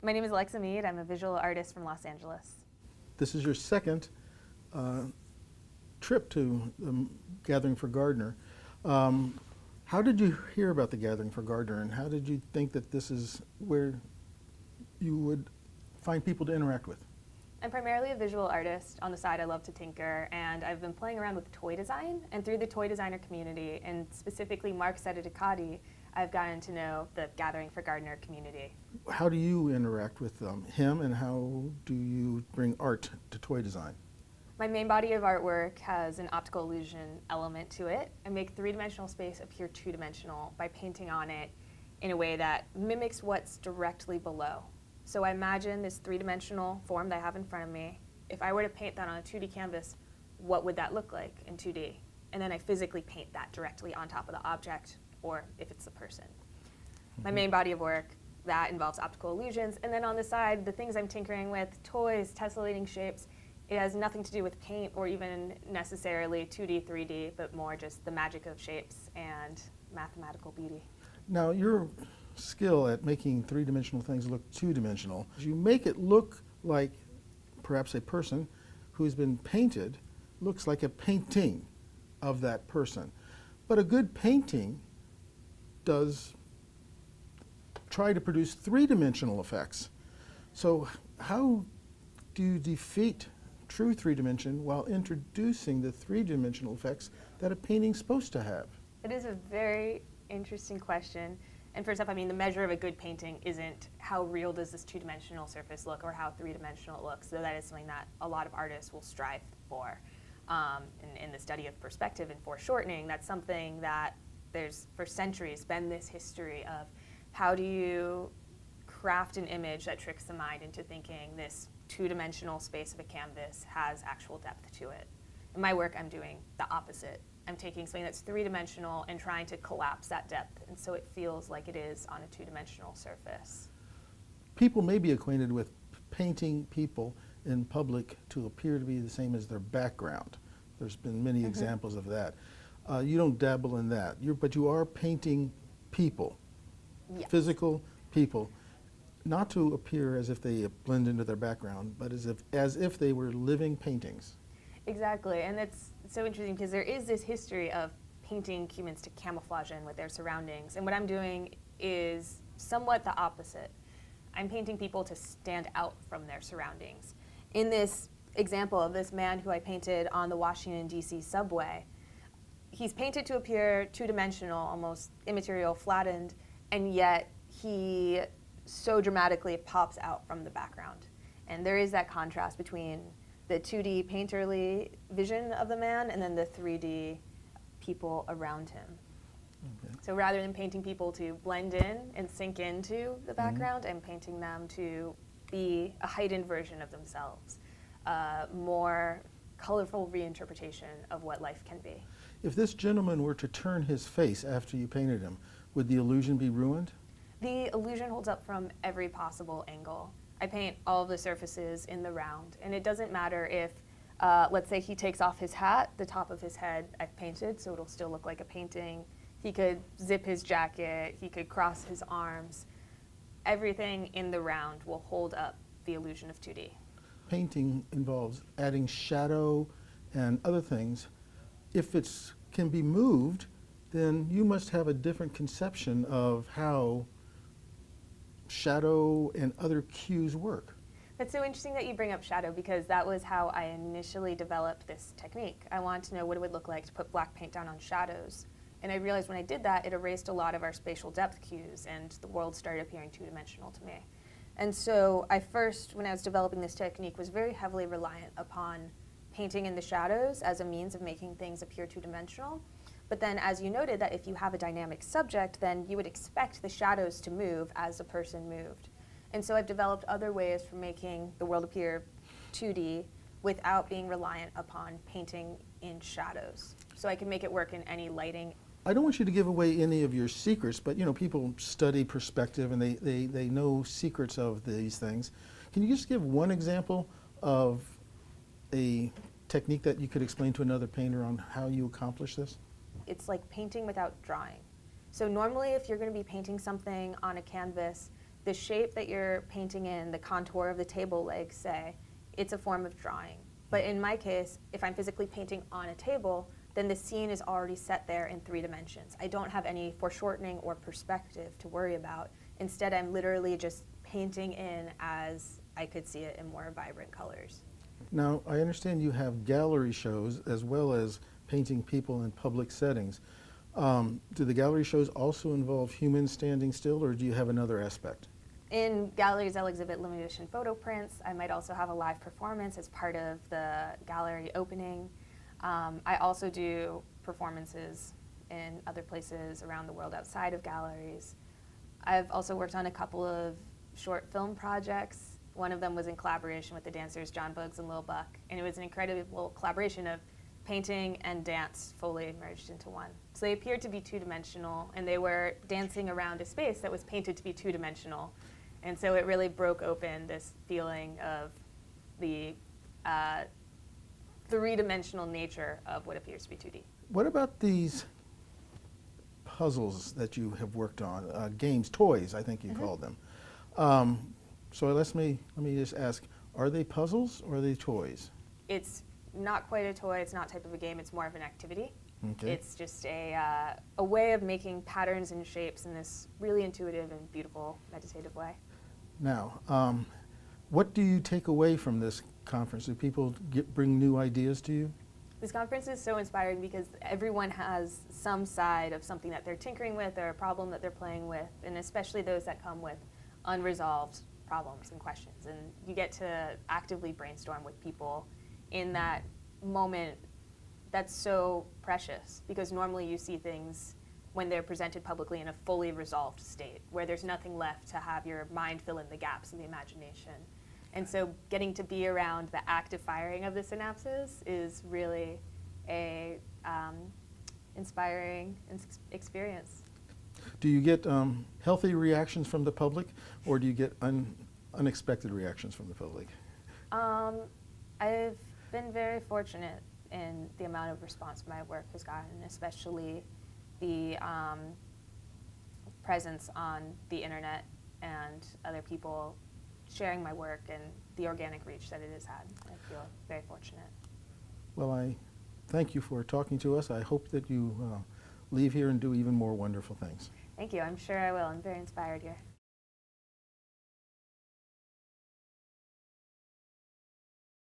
My name is Alexa Meade. I'm a visual artist from Los Angeles. This is your second trip to the Gathering for Gardner. How did you hear about the Gathering for Gardner, and how did you think that this is where you would find people to interact with? I'm primarily a visual artist. On the side, I love to tinker, and I've been playing around with toy design. And through the toy designer community, and specifically Mark Sedidicati, I've gotten to know the Gathering for Gardner community. How do you interact with him, and how do you bring art to toy design? My main body of artwork has an optical illusion element to it. I make three-dimensional space appear two-dimensional by painting on it in a way that mimics what's directly below. So I imagine this three-dimensional form that I have in front of me. If I were to paint that on a 2D canvas, what would that look like in 2D? And then I physically paint that directly on top of the object, or if it's the person. My main body of work, that involves optical illusions. And then on the side, the things I'm tinkering with, toys, tessellating shapes, it has nothing to do with paint or even necessarily 2D, 3D, but more just the magic of shapes and mathematical beauty. Now, your skill at making three-dimensional things look two-dimensional, you make it look like perhaps a person who's been painted looks like a painting of that person. But a good painting does try to produce three-dimensional effects. So how do you defeat true three-dimension while introducing the three-dimensional effects that a painting's supposed to have? It is a very interesting question. And first off, I mean, the measure of a good painting isn't how real does this two-dimensional surface look or how three-dimensional it looks, though that is something that a lot of artists will strive for. In the study of perspective and foreshortening, that's something that there's for centuries been this history of how do you craft an image that tricks the mind into thinking this two-dimensional space of a canvas has actual depth to it. In my work, I'm doing the opposite. I'm taking something that's three-dimensional and trying to collapse that depth, and so it feels like it is on a two-dimensional surface. People may be acquainted with painting people in public to appear to be the same as their background. There's been many examples of that. You don't dabble in that, but you are painting people, Yes. physical people, not to appear as if they blend into their background, but as if they were living paintings. Exactly, and that's so interesting because there is this history of painting humans to camouflage in with their surroundings, and what I'm doing is somewhat the opposite. I'm painting people to stand out from their surroundings. In this example of this man who I painted on the Washington, D.C. subway, he's painted to appear two-dimensional, almost immaterial, flattened, and yet he so dramatically pops out from the background. And there is that contrast between the 2D painterly vision of the man and then the 3D people around him. Okay. So rather than painting people to blend in and sink into the background, I'm painting them to be a heightened version of themselves, more colorful reinterpretation of what life can be. If this gentleman were to turn his face after you painted him, would the illusion be ruined? The illusion holds up from every possible angle. I paint all of the surfaces in the round, and it doesn't matter if, let's say he takes off his hat, the top of his head I've painted, so it'll still look like a painting. He could zip his jacket, he could cross his arms. Everything in the round will hold up the illusion of 2D. Painting involves adding shadow and other things. If it can be moved, then you must have a different conception of how shadow and other cues work. That's so interesting that you bring up shadow because that was how I initially developed this technique. I wanted to know what it would look like to put black paint down on shadows. And I realized when I did that, it erased a lot of our spatial depth cues and the world started appearing two-dimensional to me. And so I first, when I was developing this technique, was very heavily reliant upon painting in the shadows as a means of making things appear two-dimensional. But then, as you noted, that if you have a dynamic subject, then you would expect the shadows to move as the person moved. And so I've developed other ways for making the world appear 2D without being reliant upon painting in shadows. So I can make it work in any lighting. I don't want you to give away any of your secrets, but you know, people study perspective and they know secrets of these things. Can you just give one example of a technique that you could explain to another painter on how you accomplish this? It's like painting without drawing. So normally if you're going to be painting something on a canvas, the shape that you're painting in, the contour of the table legs, say, it's a form of drawing. But in my case, if I'm physically painting on a table, then the scene is already set there in 3 dimensions. I don't have any foreshortening or perspective to worry about. Instead, I'm literally just painting in as I could see it in more vibrant colors. Now, I understand you have gallery shows as well as painting people in public settings. Do the gallery shows also involve humans standing still, or do you have another aspect? In galleries, I'll exhibit limited edition photo prints. I might also have a live performance as part of the gallery opening. I also do performances in other places around the world outside of galleries. I've also worked on a couple of short film projects. One of them was in collaboration with the dancers John Bugs and Lil Buck, and it was an incredible collaboration of painting and dance fully merged into one. So they appeared to be two-dimensional, and they were dancing around a space that was painted to be two-dimensional. And so it really broke open this feeling of the three-dimensional nature of what appears to be 2D. What about these puzzles that you have worked on, games, toys, I think you called them? So let me just ask, are they puzzles or are they toys? It's not quite a toy, it's not type of a game, it's more of an activity. Okay. It's just a way of making patterns and shapes in this really intuitive and beautiful meditative way. Now, what do you take away from this conference? Do people bring new ideas to you? This conference is so inspiring because everyone has some side of something that they're tinkering with or a problem that they're playing with, and especially those that come with unresolved problems and questions. And you get to actively brainstorm with people in that moment that's so precious, because normally you see things when they're presented publicly in a fully resolved state, where there's nothing left to have your mind fill in the gaps of the imagination. And so getting to be around the active firing of the synapses is really a inspiring experience. Do you get healthy reactions from the public, or do you get unexpected reactions from the public? I've been very fortunate in the amount of response my work has gotten, especially the presence on the internet and other people sharing my work and the organic reach that it has had. I feel very fortunate. Well, I thank you for talking to us. I hope that you leave here and do even more wonderful things. Thank you. I'm sure I will. I'm very inspired here.